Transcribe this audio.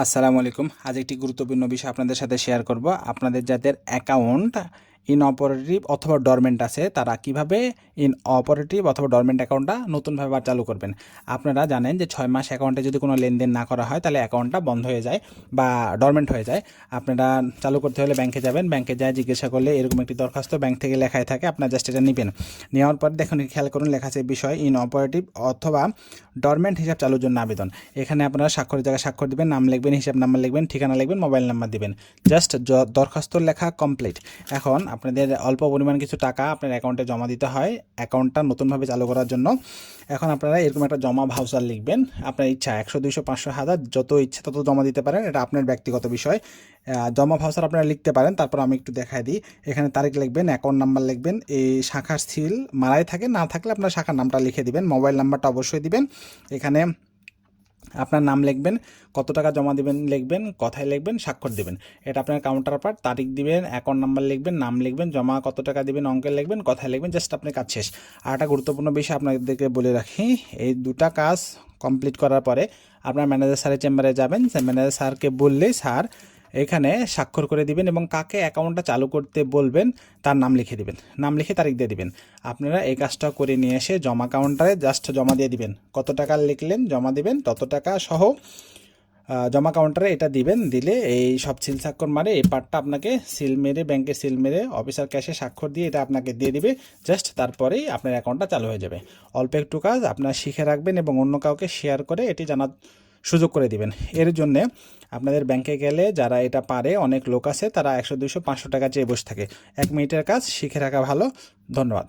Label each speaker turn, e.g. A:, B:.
A: আসসালামু আলাইকুম। আজ একটি গুরুত্বপূর্ণ বিষয় আপনাদের সাথে শেয়ার করব। আপনাদের যাদের অ্যাকাউন্ট ইনঅপারেটিভ অথবা ডরমেন্ট আছে তারা কিভাবে ইনঅপারেটিভ অথবা ডরমেন্ট অ্যাকাউন্টটা নতুনভাবে আবার চালু করবেন। আপনারা জানেন যে 6 মাস অ্যাকাউন্টে যদি কোনো লেনদেন না করা হয় তাহলে অ্যাকাউন্টটা বন্ধ হয়ে যায় বা ডরমেন্ট হয়ে যায়। আপনারা চালু করতে হলে ব্যাংকে যাবেন, ব্যাংকে যায় জিজ্ঞাসা করলে এরকম একটি দরখাস্ত ব্যাংক থেকে লেখাই থাকে, আপনার জাস্ট এটা নেবেন। নেওয়ার পর দেখুন খেয়াল করুন লেখা আছে বিষয় ইনঅপারেটিভ অথবা ডরমেন্ট হিসাব চালুর জন্য আবেদন। এখানে আপনারা স্বাক্ষরের জায়গায় স্বাক্ষর দিবেন, নাম লিখবেন, হিসাব নাম্বার লিখবেন, ঠিকানা লিখবেন, মোবাইল নাম্বার দিবেন। জাস্ট দরখাস্ত লেখা কমপ্লিট। এখন আপনাদের অল্প পরিমাণ কিছু টাকা আপনার অ্যাকাউন্টে জমা দিতে হয় অ্যাকাউন্টটা নতুনভাবে চালু করার জন্য। এখন আপনারা এরকম একটা জমা ভাউচার লিখবেন, আপনার ইচ্ছা 100, 200, 500, 1000 যত ইচ্ছা তত জমা দিতে পারেন, এটা আপনার ব্যক্তিগত বিষয়। জমা ভাউচার আপনারা লিখতে পারেন। তারপর আমি একটু দেখাই দিই। এখানে তারিখ লিখবেন, অ্যাকাউন্ট নাম্বার লিখবেন, এই শাখার সিল মারাই থাকে, না থাকলে আপনার শাখার নামটা লিখে দিবেন, মোবাইল নাম্বারটা অবশ্যই দিবেন। এখানে আপনার নাম লিখবেন, কত টাকা জমা দিবেন লিখবেন, কথায় লিখবেন, স্বাক্ষর দিবেন। এটা আপনার কাউন্টার পার্ট, তারিখ দিবেন, অ্যাকাউন্ট নাম্বার লিখবেন, নাম লিখবেন, জমা কত টাকা দিবেন অঙ্কে লিখবেন, কথায় লিখবেন, জাস্ট আপনার কাজ শেষ। আর একটা গুরুত্বপূর্ণ বিষয় আপনাদেরকে বলে রাখি, এই দুটা কাজ কমপ্লিট করার পরে আপনার ম্যানেজার স্যারের চেম্বারে যাবেন, ম্যানেজার স্যারকে বললেই স্যার এখানে স্বাক্ষর করে দিবেন এবং কাকে অ্যাকাউন্টটা চালু করতে বলবেন তার নাম লিখে দিবেন, নাম লিখে তারিখ দিয়ে দিবেন। আপনারা এই কাজটা করে নিয়ে এসে জমা কাউন্টারে জাস্ট জমা দিয়ে দিবেন, কত টাকা লিখলেন জমা দিবেন, তত টাকা সহ জমা কাউন্টারে এটা দিবেন। দিলে এই সব সিল স্বাক্ষর মারে এই পার্টটা আপনাকে সিল মেরে, ব্যাংকে সিল মেরে অফিসার ক্যাশে স্বাক্ষর দিয়ে এটা আপনাকে দিয়ে দিবে। জাস্ট তারপরেই আপনার অ্যাকাউন্টটা চালু হয়ে যাবে। অল্প একটু কাজ আপনারা শিখে রাখবেন এবং অন্য কাউকে শেয়ার করে এটি জানার সুযোগ করে দিবেন। এর জন্যে আপনাদের ব্যাংকে গেলে যারা এটা পারে, অনেক লোক আছে, তারা 100, 200, 500 টাকা চেয়ে বসে থাকে। 1 মিনিটের কাজ শিখে রাখা ভালো। ধন্যবাদ।